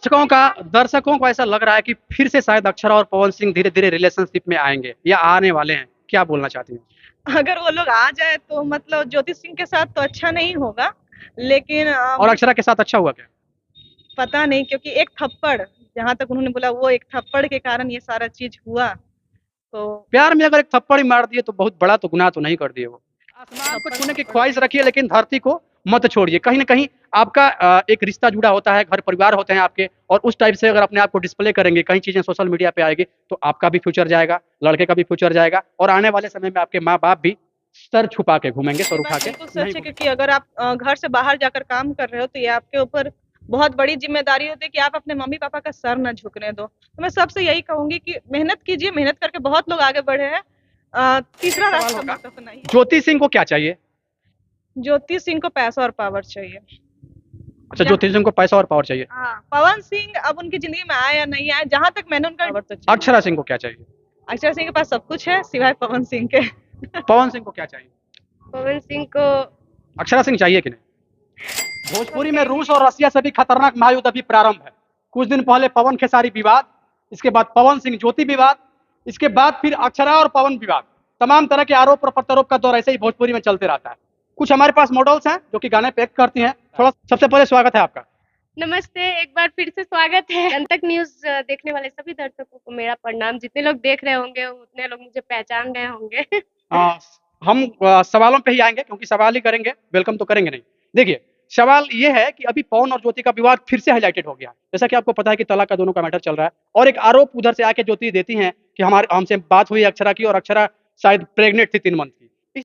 दर्शकों को ऐसा लग रहा है कि फिर से शायद अक्षरा और पवन सिंह धीरे-धीरे रिलेशनशिप में आएँगे या आने वाले हैं। क्या बोलना चाहती हैं? अगर वो लोग आ जाए तो मतलब ज्योति सिंह के साथ तो अच्छा नहीं होगा, लेकिन और अक्षरा के साथ अच्छा हुआ क्या? पता नहीं क्योंकि एक थप्पड़, जहाँ तक उन्होंने बोला वो एक थप्पड़ के कारण ये सारा चीज़ हुआ, तो प्यार में अगर एक थप्पड़ ही मार दिए तो बहुत बड़ा तो गुनाह तो नहीं कर दिए वो। आसमान को थप्पड़ छूने की थप्पड़ ख्वाहिश रखिए लेकिन धरती को मत छोड़िए। कहीं न कहीं आपका एक रिश्ता जुड़ा होता है, घर परिवार होते हैं आपके और उस टाइप से अगर अपने आप को डिस्प्ले करेंगे, कई चीज़ें सोशल मीडिया पे आएगी, तो आपका भी फ्यूचर जाएगा, लड़के का भी फ्यूचर जाएगा और आने वाले समय में आपके माँ-बाप भी सर छुपा के घूमेंगे, सर ये उठा बात के बिल्कुल नहीं सच है घूमेंगे। क्योंकि अगर आप घर से बाहर जाकर काम कर रहे हो तो ये आपके ऊपर बहुत बड़ी ज़िम्मेदारी होती है कि आप अपने मम्मी-पापा का सर ना झुकने दो। तो मैं सबसे यही कहूँगी कि मेहनत कीजिए, मेहनत करके बहुत लोग आगे बढ़े हैं। एक तीसरा सवाल रास्ता होगा, मत अपनाइए। ज्योति सिंह को क्या चाहिए? ज्योति सिंह को पैसा और पावर चाहिए। अच्छा, जहाँ ज्योति सिंह को पैसा और पावर चाहिए। हाँ, पवन सिंह अब उनकी ज़िंदगी में आए या नहीं आए, जहाँ तक मैंने उनका पावर तो चाहिए। अक्षरा सिंह को क्या चाहिए? अक्षय सिंह के पास सब कुछ है सिवाय पवन सिंह के। पवन सिंह को क्या चाहिए? पवन सिंह को अक्षरा सिंह चाहिए कि नहीं? भोजपुरी में रूस और रसिया से भी खतरनाक महायुद्ध अभी प्रारंभ है। कुछ दिन पहले पवन खेसारी विवाद, इसके बाद पवन सिंह ज्योति विवाद, इसके बाद फिर अक्षरा और पवन विवाद। तमाम तरह के आरोप और प्रत्यारोप का दौर ऐसे ही भोजपुरी में चलते रहता है। कुछ हमारे पास मॉडल्स हैं जो कि गाने पे एक्ट करती हैं। थोड़ा सबसे पहले स्वागत है आपका। नमस्ते, एक बार फिर से स्वागत है। जनतक न्यूज़ देखने वाले सभी दर्शकों को मेरा प्रणाम। जितने लोग देख रहे होंगे, उतने लोग मुझे पहचान रहे होंगे। हम सवालों पे ही आएँगे क्योंकि सवाल ही करेंगे, वेलकम तो करेंगे नहीं। देखिए, सवाल ये है कि अभी पवन और ज्योति का विवाद फिर से हाइलाइटेड हो गया है। जैसा कि आपको पता है कि तलाक का दोनों का मैटर चल रहा है और एक आरोप उधर से आके ज्योति देती हैं कि हमसे बात हुई अक्षरा की और अक्षरा शायद प्रेग्नेंट थी 3 मंथ की।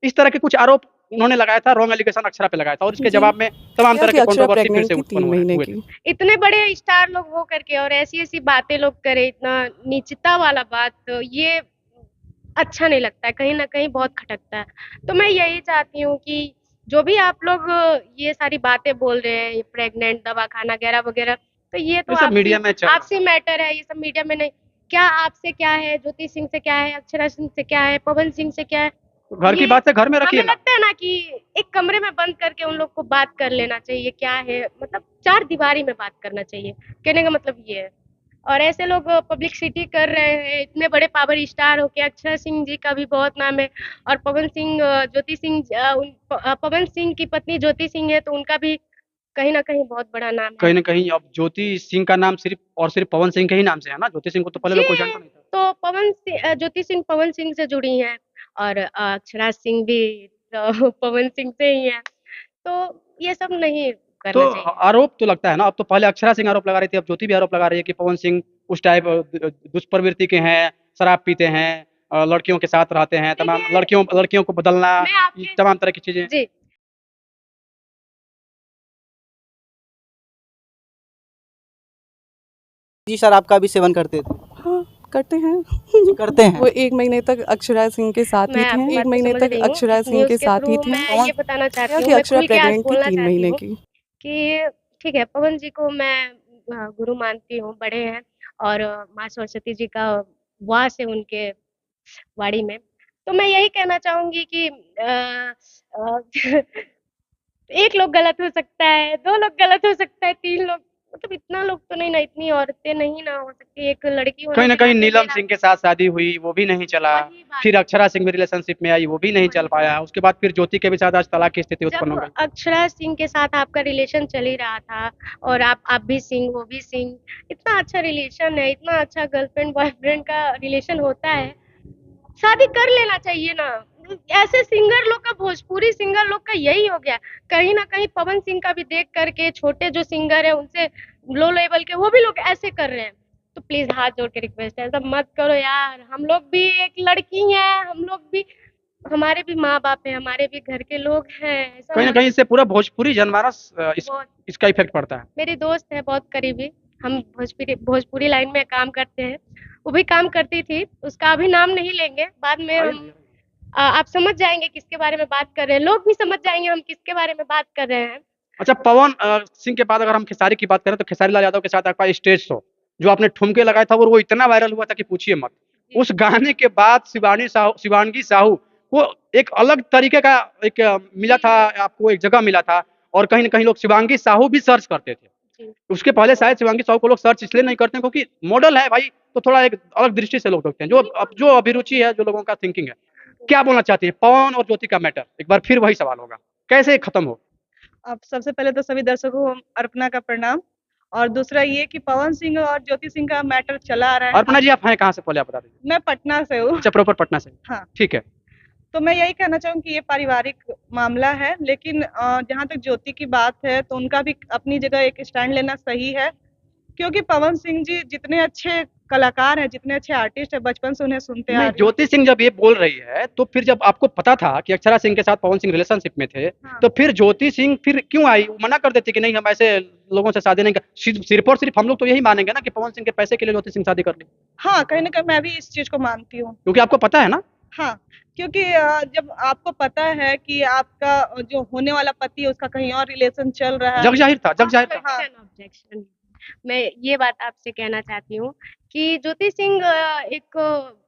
इस तरह के कुछ आरोप उन्होंने लगाया था, रॉन्ग एलिगेशन अक्षरा पे लगाया था और इसके जी। जवाब में तमाम तरह कि के अक्षरा कंट्रोवर्सी फिर प्रेग्नेंट से थी उत्पन्न 3 महीने हुए की। थे। इतने बड़े स्टार लोग हो करके और ऐसी-ऐसी बातें लोग करें, इतना नीचता वाला बात, तो ये अच्छा नहीं लगता है, कहीं न कहीं बहुत खटकता है। तो मैं यही चाहती हूँ कि जो भी आप लोग ये सारी बातें बोल रहे हैं, ये प्रेग्नेंट, दवा खाना वगैरह-वगैरह, तो ये तो ये सब मीडिया में चल आपसी मैटर है, ये सब मीडिया में नहीं। क्या आपसे क्या है, ज्योति सिंह से क्या है, अक्षरा सिंह से क्या है, पवन सिंह से क्या है? घर की ये बात है घर में रखिए हमें ना। लगता है ना कि एक कमरे में बंद करके उन लोग को बात कर लेना चाहिए, क्या है मतलब 4 दीवारी में बात करना चाहिए। कहने का मतलब ये है। और ऐसे लोग पब्लिसिटी कर रहे हैं, इतने बड़े पावर स्टार होके। अक्षरा सिंह जी का भी बहुत नाम है और पवन सिंह ज्योति सिंह पवन सिंह की पत्नी ज्योति सिंह है, तो उनका भी कहीं न कहीं बहुत बड़ा नाम है। कहीं न कहीं अब ज्योति सिंह का नाम सिर्फ़ पवन सिंह के ही नाम से है ना? ज्योति सिंह को तो पहले जी, लोग कोई जानता नहीं था। तो ज्योति सिंह पवन सिंह से जुड़ी हैं और अक्षरा सिंह भी तो पवन सिंह से ही हैं। तो ये सब नहीं तो करना चाहिए। आरोप तो लगता है ना, अब तो पहले अक्षरा सिंह आरोप लगा रही थी, अब ज्योति भी आरोप लगा रही है कि पवन सिंह उस टाइप दुष्प्रवृत्ति के हैं, शराब पीते हैं, लड़कियों के साथ रहते हैं, तमाम देखिए, लड़कियों को बदलना, मैं ये आपके तमाम तरह की चीज़ें। जी। जी, शराब का भी सेवन करते थे। हाँ, करते हैं। करते हैं। वो 1 महीने तक अक्षरा सिंह के साथ ही मैं आपकी थे। बात 1 को महीने समझ तक रही हूँ। अक्षरा इस सिंह न्यूज़ के के साथ थ्रू ही थे। मैं ये बताना चाहती हूँ, कि मैं अक्षरा खुल के आज प्रेग्नेंट थी बोलना 3 चाहती महीने हूँ की। कि ठीक है, पवन जी को मैं गुरु मानती हूँ, बड़े हैं और माँ सरस्वती जी का वास है उनके वाणी में। तो मैं यही कहना चाहूँगी कि अ, 1 लोग गलत हो सकता है, 2 लोग गलत हो सकता है, 3 लोग मतलब इतना लोग तो नहीं ना, इतनी औरतें नहीं ना हो सकती। एक लड़की होने कहीं न के कहीं नाते नीलम मेरा सिंह के साथ शादी हुई, वो भी नहीं चला। वही बात फिर है। अक्षरा सिंह भी रिलेशनशिप में आई, वो भी नहीं चल पाया। उसके बाद फिर ज्योति के भी साथ आज तलाक की स्थिति उत्पन्न हो जब गई। अक्षरा सिंह के साथ आपका रिलेशन चल ही रहा था और आप भी सिंह, वो भी सिंह, इतना अच्छा रिलेशन है, इतना अच्छा गर्लफ्रेंड बॉयफ्रेंड का रिलेशन होता है, शादी कर लेना चाहिए ना। ऐसे सिंगर लोग का, भोजपुरी सिंगर लोग का यही हो गया। कहीं न कहीं पवन सिंह का भी देख कर के छोटे जो सिंगर हैं उनसे लो लेवल के वो भी लोग ऐसे कर रहे हैं। तो प्लीज़ हाथ जोड़ के रिक्वेस्ट है, ऐसा मत करो यार। हम लोग भी एक लड़की हैं, हम लोग भी, हमारे भी माँ-बाप हैं, हमारे भी घर के लोग हैं। ऐसा कहीं न मत कहीं इससे पूरा भोजपुरी जनमानस बहुत इसका इफ़ेक्ट पड़ता है। मेरी दोस्त है बहुत करीबी, हम भोजपुरी लाइन में काम करते हैं। वो भी काम करती थी, उसका अभी नाम नहीं लेंगे, बाद में हम आप समझ जाएँगे किसके बारे में बात कर रहे हैं, लोग भी समझ जाएँगे हम किसके बारे में बात कर रहे हैं। अच्छा, पवन सिंह के बाद अगर हम खेसारी की बात करें तो खेसारी लाल यादव के साथ आपका स्टेज शो जो आपने ठुमके लगाया था और वो इतना वायरल हुआ था कि पूछिए मत। उस गाने के बाद शिवांगी साहू को एक अलग तरीके का एक मिला था, आपको एक जगह मिला था और कहीं ना कहीं लोग शिवांगी साहू भी सर्च करते थे। जी। उसके पहले शायद शिवांगी साहू को लोग सर्च इसलिए नहीं करते हैं क्योंकि मॉडल है भाई, तो थोड़ा एक अलग दृष्टि से लोग देखते हैं, जो अभिरुचि है, जो लोगों का थिंकिंग है। क्या बोलना चाहती है पवन और ज्योति का मैटर? एक बार फिर वही सवाल होगा, कैसे खत्म हो? अब सबसे पहले तो सभी दर्शकों को अर्पणा का प्रणाम, और दूसरा ये कि पवन सिंह और ज्योति सिंह का मैटर चला आ रहा है। अर्पणा जी आप हैं कहाँ से, पहले आप बता दीजिए। मैं पटना से हूँ। अच्छा, प्रॉपर पटना से। हाँ। ठीक है। तो मैं यही कहना चाहूँगी कि ये पारिवारिक मामला है, लेकिन जहाँ तक ज्योति की बात है तो उनका भी अपनी जगह एक स्टैंड लेना सही है, क्योंकि पवन सिंह जी जितने अच्छे कलाकार हैं, जितने अच्छे आर्टिस्ट हैं, बचपन से उन्हें सुनते आ नहीं, रहे हैं। ज्योति सिंह जब ये बोल रही है तो फिर जब आपको पता था कि अक्षरा सिंह के साथ पवन सिंह रिलेशनशिप में थे, हाँ। तो फिर ज्योति सिंह फिर क्यों आई? वो मना कर देती कि नहीं हम ऐसे लोगों से शादी नहीं कर, सिर्फ और सिर्फ हम लोग तो यही मानेंगे ना कि पवन सिंह के पैसे के लिए ज्योति सिंह शादी कर ली, हाँ, कहीं ना कहीं मैं भी इस चीज को मानती हूँ। क्योंकि आपको पता है ना। हाँ, क्योंकि जब आपको पता है कि आपका जो होने वाला पति है उसका कहीं और रिलेशन चल रहा है। जग जाहिर था, जग जाहिर था। हाँ। ऑब्जेक्शन। मैं ये बात आपसे कहना चाहती हूँ कि ज्योति सिंह एक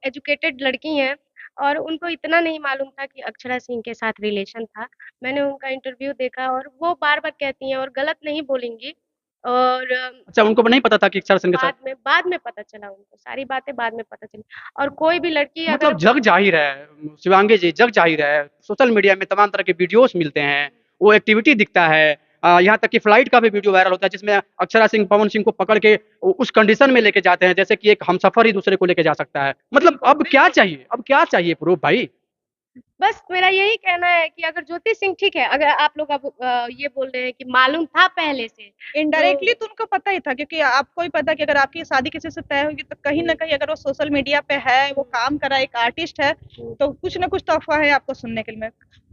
एजुकेटेड लड़की हैं और उनको इतना नहीं मालूम था कि अक्षरा सिंह के साथ रिलेशन था। मैंने उनका इंटरव्यू देखा और वो बार-बार कहती हैं और गलत नहीं बोलेंगी, और अच्छा, उनको नहीं पता था कि अक्षरा सिंह के साथ? बाद में पता चला उनको, सारी बातें बाद में पता चली। और कोई भी लड़की मतलब अगर जग जाहिर है शिवांगी जी, जग जाहिर है, सोशल मीडिया में तमाम तरह के वीडियोस मिलते हैं, वो एक्टिविटी दिखता है, यहाँ तक कि फ्लाइट का भी वीडियो वायरल होता है जिसमें अक्षरा सिंह पवन सिंह को पकड़ के उस कंडीशन में लेके जाते हैं जैसे कि एक हमसफर ही दूसरे को लेके जा सकता है। मतलब अब क्या चाहिए, अब क्या चाहिए प्रूफ भाई? बस मेरा यही कहना है कि अगर ज्योति सिंह ठीक है, अगर आप लोग अब ये बोल रहे हैं कि मालूम था पहले से, इनडायरेक्टली तो उनको पता ही था, क्योंकि आपको ही पता है कि अगर आपकी शादी किसी से तय होगी तो कहीं ना कहीं अगर वो सोशल मीडिया पे है, वो काम कर रहा है, एक आर्टिस्ट है, तो कुछ ना कुछ तो अफवाह है आपको सुनने के लिए।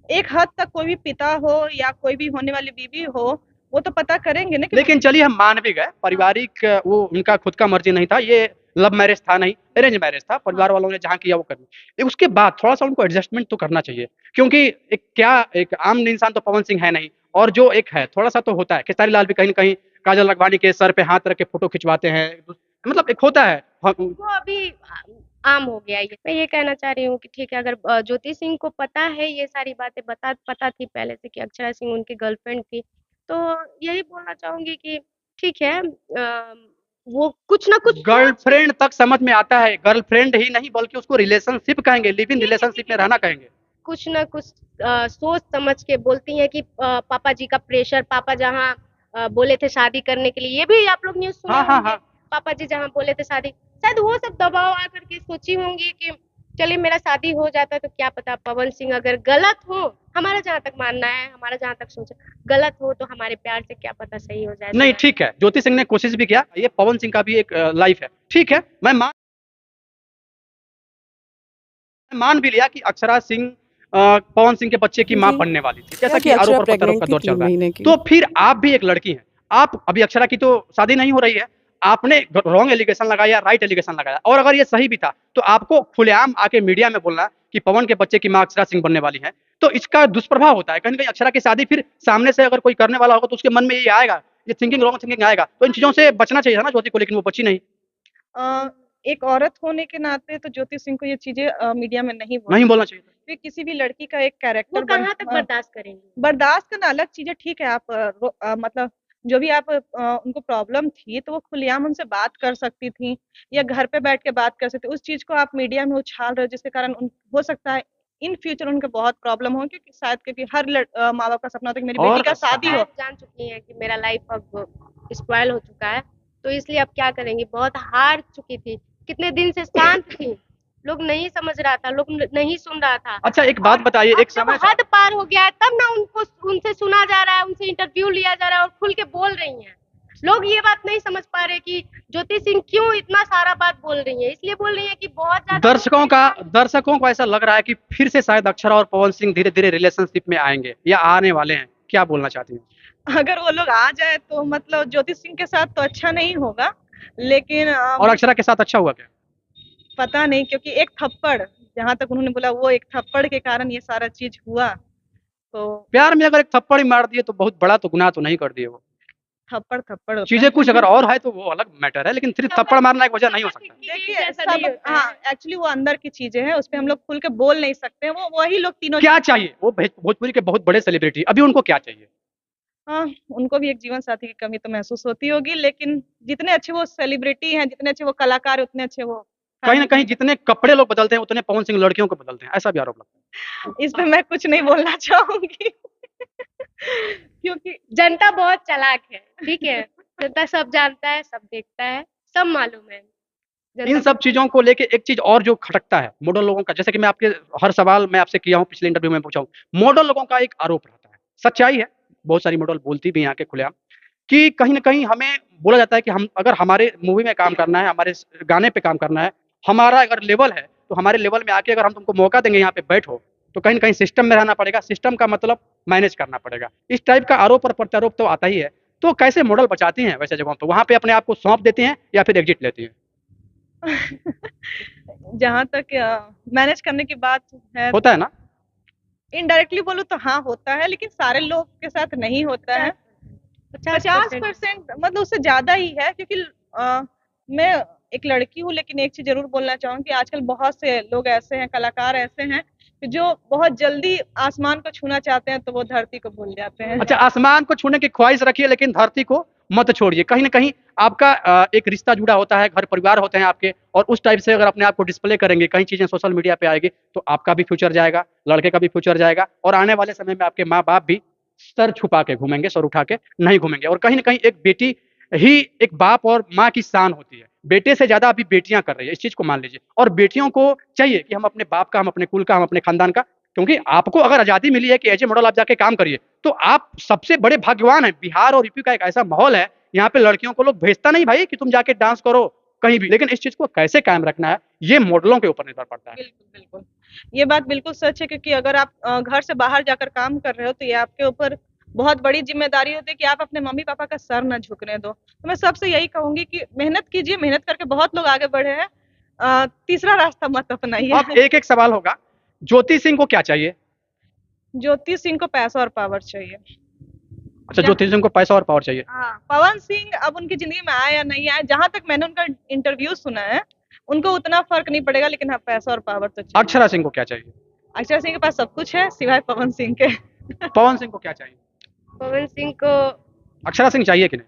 एक हद तक कोई भी पिता हो या कोई भी होने वाली बीवी हो, वो तो पता करेंगे ना कि लेकिन चलिए हम मान भी गए, पारिवारिक वो उनका खुद का मर्जी नहीं था, ये लव मैरिज था नहीं, अरेंज मैरिज था, परिवार वालों ने जहाँ किया वो करना। उसके बाद थोड़ा सा उनको एडजस्टमेंट तो करना चाहिए, क्योंकि एक आम इंसान तो पवन सिंह है नहीं, और जो एक है थोड़ा सा तो होता है। खेसारी लाल भी कहीं ना कहीं काजल लखवानी के सर पे हाथ रख के फोटो खिंचवाते हैं, मतलब एक होता है। वो अभी आम हो गया ये। मैं ये कहना चाह रही हूँ कि ठीक है, अगर ज्योति सिंह को पता है ये सारी बातें, पता थी पहले से कि अक्षरा सिंह उनकी गर्लफ्रेंड थी, तो यही बोलना चाहूंगी कि ठीक है, वो कुछ ना कुछ गर्लफ्रेंड तक समझ में आता है, गर्लफ्रेंड ही नहीं बल्कि उसको रिलेशनशिप कहेंगे, लिव इन रिलेशनशिप में रहना कहेंगे। कुछ ना कुछ सोच समझ के बोलती हैं कि पापा जी का प्रेशर, पापा जहाँ बोले थे शादी करने के लिए, ये भी आप लोग न्यूज़ सुने हाँ, हाँ, होंगे। हाँ। पापा जी जहाँ बोले थे शादी, शायद वो सब दबाव आ करके सोची होंगी कि चलिए मेरा शादी हो जाता तो क्या पता पवन सिंह अगर गलत हो, हमारा जहाँ तक मानना है, हमारा जहाँ तक सोच गलत हो, तो हमारे प्यार से क्या पता सही हो जाए। नहीं ठीक है, ज्योति सिंह ने कोशिश भी किया, ये पवन सिंह का भी एक लाइफ है, ठीक है। मैं मान भी लिया कि अक्षरा सिंह पवन सिंह के बच्चे की माँ जी। बनने वाली थी, जैसा कि कि अक्षरा आरोप प्रत्यारोप प्रेग्नेंट का थी दौर चल 3 रहा है। महीने की। तो फिर आप भी एक लड़की हैं, आप अभी अक्षरा की तो शादी नहीं हो रही है, आपने रॉन्ग एलिगेशन लगाया, राइट एलिगेशन लगाया, और अगर ये सही भी था तो आपको खुलेआम आके मीडिया में बोलना कि पवन के बच्चे की माँ अक्षरा सिंह बनने वाली है, तो इसका दुष्प्रभाव होता है। कहीं ना कहीं अक्षरा की शादी फिर सामने से अगर कोई करने वाला होगा तो उसके मन में ये आएगा, ये थिंकिंग रॉन्ग थिंकिंग आएगा, तो इन चीजों से बचना चाहिए था ना ज्योति को, लेकिन वो बची नहीं। एक औरत होने के नाते तो ज्योति सिंह को ये चीजें मीडिया में नहीं बोलना चाहिए था। फिर किसी भी लड़की का एक वो कैरेक्टर कहाँ तक बर्दाश्त करेंगे। बर्दाश्त करना अलग चीज है, ठीक है। आप मतलब जो भी आप उनको प्रॉब्लम थी तो वो खुलेआम उनसे बात कर सकती थी, या घर पे बैठ के बात कर सकती। उस चीज को आप मीडिया में उछाल रहे हो, जिसके कारण हो सकता है इन फ्यूचर उनको बहुत प्रॉब्लम हो, क्योंकि शायद क्योंकि हर माँ बाप का सपना होता है कि मेरी बेटी का शादी हो। आप जान चुकी हैं कि मेरा लाइफ अब स्पॉइल हो चुका है, तो इसलिए अब क्या करेंगी, बहुत हार चुकी थी, कितने दिन से शांत थी, लोग नहीं समझ रहा था, लोग नहीं सुन रहा था। अच्छा एक बात बताइए, एक जब समय हद पार हो गया है तब ना उनको उनसे सुना जा रहा है, उनसे इंटरव्यू लिया जा रहा है और खुल के बोल रही हैं। लोग ये बात नहीं समझ पा रहे कि ज्योति सिंह क्यों इतना सारा बात बोल रही है। इसलिए बोल रही है कि बहुत ज्यादा दर्शकों को ऐसा लग रहा है कि फिर से शायद अक्षरा और पवन सिंह धीरे धीरे रिलेशनशिप में आएंगे या आने वाले हैं, क्या बोलना चाहती हैं? अगर वो लोग आ जाए तो मतलब ज्योति सिंह के साथ तो अच्छा नहीं होगा, लेकिन और अक्षरा के साथ अच्छा हुआ क्या? पता नहीं, क्योंकि एक थप्पड़, जहां तक उन्होंने बोला, वो एक थप्पड़ के कारण ये सारा चीज हुआ। तो प्यार में अगर एक थप्पड़ ही मार दिए तो बहुत बड़ा तो गुनाह तो नहीं कर दिए वो, थप्पड़ थप्पड़ होता चीजें है। कुछ अगर और है तो वो अलग मैटर है, लेकिन सिर्फ थप्पड़ मारना एक वजह नहीं हो सकता। देखिए सब, हाँ एक्चुअली वो अंदर की चीजें हैं, उस पे हम लोग खुल के बोल नहीं सकते हैं। वो वही लोग तीनों क्या चाहिए वो भोजपुरी के बहुत बड़े सेलिब्रिटी, अभी उनको क्या चाहिए? हाँ, उनको भी एक जीवन साथी की कमी तो महसूस होती होगी, लेकिन जितने अच्छे वो सेलिब्रिटी हैं, जितने अच्छे वो कलाकार हैं, उतने अच्छे वो कहीं ना फैमिली कहीं हैं। जितने कपड़े लोग बदलते हैं उतने पवन सिंह लड़कियों को बदलते हैं, ऐसा भी आरोप लगता है। इस पे मैं कुछ नहीं बोलना चाहूंगी क्योंकि जनता बहुत चालाक है, ठीक है? जनता सब जानता है, सब देखता है, सब मालूम है। इन जनता सब चीजों को लेके एक चीज और जो खटकता है मॉडल लोगों का, जैसे कि मैं आपके हर सवाल मैं आपसे किया हूँ, पिछले इंटरव्यू में पूछा हूँ, मॉडल लोगों का एक आरोप रहता है, सच्चाई है, बहुत सारी मॉडल बोलती भी हैं आके खुलेआम, कि कहीं न कहीं हमें बोला जाता है कि हम अगर हमारे मूवी में काम करना है, हमारे स गाने पे काम करना है, हमारा अगर लेवल है, तो हमारे लेवल में आके अगर हम तुमको मौका देंगे यहाँ पे बैठो, तो कहीं न कहीं सिस्टम में रहना पड़ेगा, सिस्टम का मतलब मैनेज करना पड़ेगा। इस टाइप का आरोप और प्रत्यारोप तो आता ही है। तो कैसे मॉडल बचाती हैं वैसे जगहों पे? वहाँ पे अपने आप को सौंप देती हैं या फिर एग्ज़िट लेती हैं? जहाँ तक मैनेज करने की बात है, होता है ना? इनडायरेक्टली बोलूँ तो हाँ होता है, लेकिन सारे लोग के साथ नहीं होता है। 50% 50% मतलब उससे ज़्यादा ही है, क्योंकि मैं एक लड़की हूँ, लेकिन एक चीज़ ज़रूर बोलना चाहूँगी, आजकल बहुत से लोग ऐसे हैं, कलाकार ऐसे हैं, कि जो बहुत जल्दी आसमान को छूना चाहते हैं, तो वो धरती को भूल जाते हैं। अच्छा, आसमान को छूने की ख्वाहिश रखिए लेकिन धरती को मत छोड़िए। कहीं न कहीं आपका एक रिश्ता जुड़ा होता है, घर परिवार होते हैं आपके, और उस टाइप से अगर अपने आप को डिस्प्ले करेंगे, कई चीज़ें सोशल मीडिया पे आएगी, तो आपका भी फ्यूचर जाएगा, लड़के का भी फ्यूचर जाएगा, और आने वाले समय में आपके माँ-बाप भी सर छुपा के घूमेंगे, सर उठा के नहीं घूमेंगे। और कहीं न कहीं एक बेटी ही एक बाप और माँ की शान होती है। बेटे से ज़्यादा अभी बेटियाँ कर रही है, इस चीज़ को मान लीजिए। और बेटियों को चाहिए कि हम अपने बाप का, हम अपने कुल का, हम अपने खानदान का, क्योंकि आपको अगर आज़ादी मिली है कि एज ए मॉडल आप जाके काम करिए, तो आप सबसे बड़े भाग्यवान हैं। बिहार और यूपी का एक ऐसा माहौल है, यहाँ पे लड़कियों को लोग भेजता नहीं भाई कि तुम जाके डांस करो कहीं भी। लेकिन इस चीज़ को कैसे कायम रखना है, ये मॉडलों के ऊपर निर्भर पड़ता है। बिल्कुल, बिल्कुल। ये बात बिल्कुल सच है, क्योंकि अगर आप घर से बाहर जाकर काम कर रहे हो, तो ये आपके ऊपर बहुत बड़ी ज़िम्मेदारी होती है कि आप अपने मम्मी-पापा का सर ना झुकने दो। तो मैं सबसे यही कहूँगी कि मेहनत कीजिए, मेहनत करके बहुत लोग आगे बढ़े हैं। तीसरा रास्ता मत अपनाइए। अब एक-एक सवाल होगा, ज्योति सिंह को क्या चाहिए? ज्योति सिंह को पैसा और पावर चाहिए। अच्छा, ज्योति सिंह को पैसा और पावर चाहिए। हाँ, पवन सिंह अब उनकी ज़िंदगी में आए या नहीं आए, जहाँ तक मैंने उनका इंटरव्यू सुना है, उनको उतना फ़र्क नहीं पड़ेगा, लेकिन हाँ, पैसा और पावर तो चाहिए। अक्षरा सिंह को क्या चाहिए? अक्षय सिंह के पास सब कुछ है, सिवाय पवन सिंह के। पवन सिंह को क्या चाहिए? पवन सिंह को अक्षरा सिंह चाहिए कि नहीं?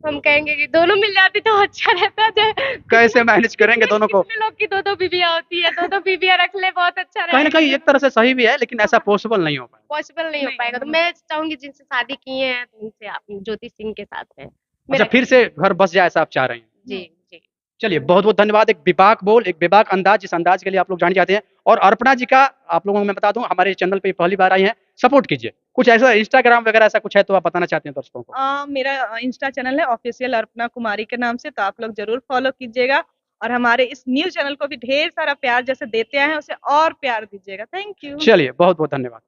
हम कहेंगे कि दोनों मिल जाती तो अच्छा रहता है। कैसे मैनेज करेंगे दोनों को? कितने लोग की दो-दो बीवियाँ होती है, दो-दो बीवियाँ रख ले, बहुत अच्छा कहीं न कहीं रहेगा। एक तरह से सही भी है, लेकिन ऐसा पॉसिबल नहीं हो पाएगा। पॉसिबल नहीं हो नहीं, पाएगा, तो मैं चाहूँगी जिनसे शादी किए हैं, तो उनसे आप ज्योति सिंह के साथ रहें। अच्छा, मेरा फिर से घर बस जाए ऐसा आप चाह रही हैं। जी, जी। चलिए, बहुत-बहुत धन्यवाद। एक बेबाक बोल, एक बेबाक अंदाज़, जिस अंदाज़ के लिए आप लोग जाने जाते हैं। और अर्पणा जी का आप लोगों को मैं बता दूँ, हमारे चैनल पे पहली बार आई हैं, सपोर्ट कीजिए। कुछ ऐसा इंस्टाग्राम वगैरह ऐसा कुछ है तो आप बताना चाहते हैं दर्शकों को? मेरा इंस्टा चैनल है ऑफिशियल अर्पणा कुमारी के नाम से, तो आप लोग ज़रूर फ़ॉलो कीजिएगा, और हमारे इस न्यूज़ चैनल को भी ढेर सारा प्यार जैसे देते आए हैं, उसे और प्यार दीजिएगा। Thank you. चलिए, बहुत-बहुत धन्यवाद।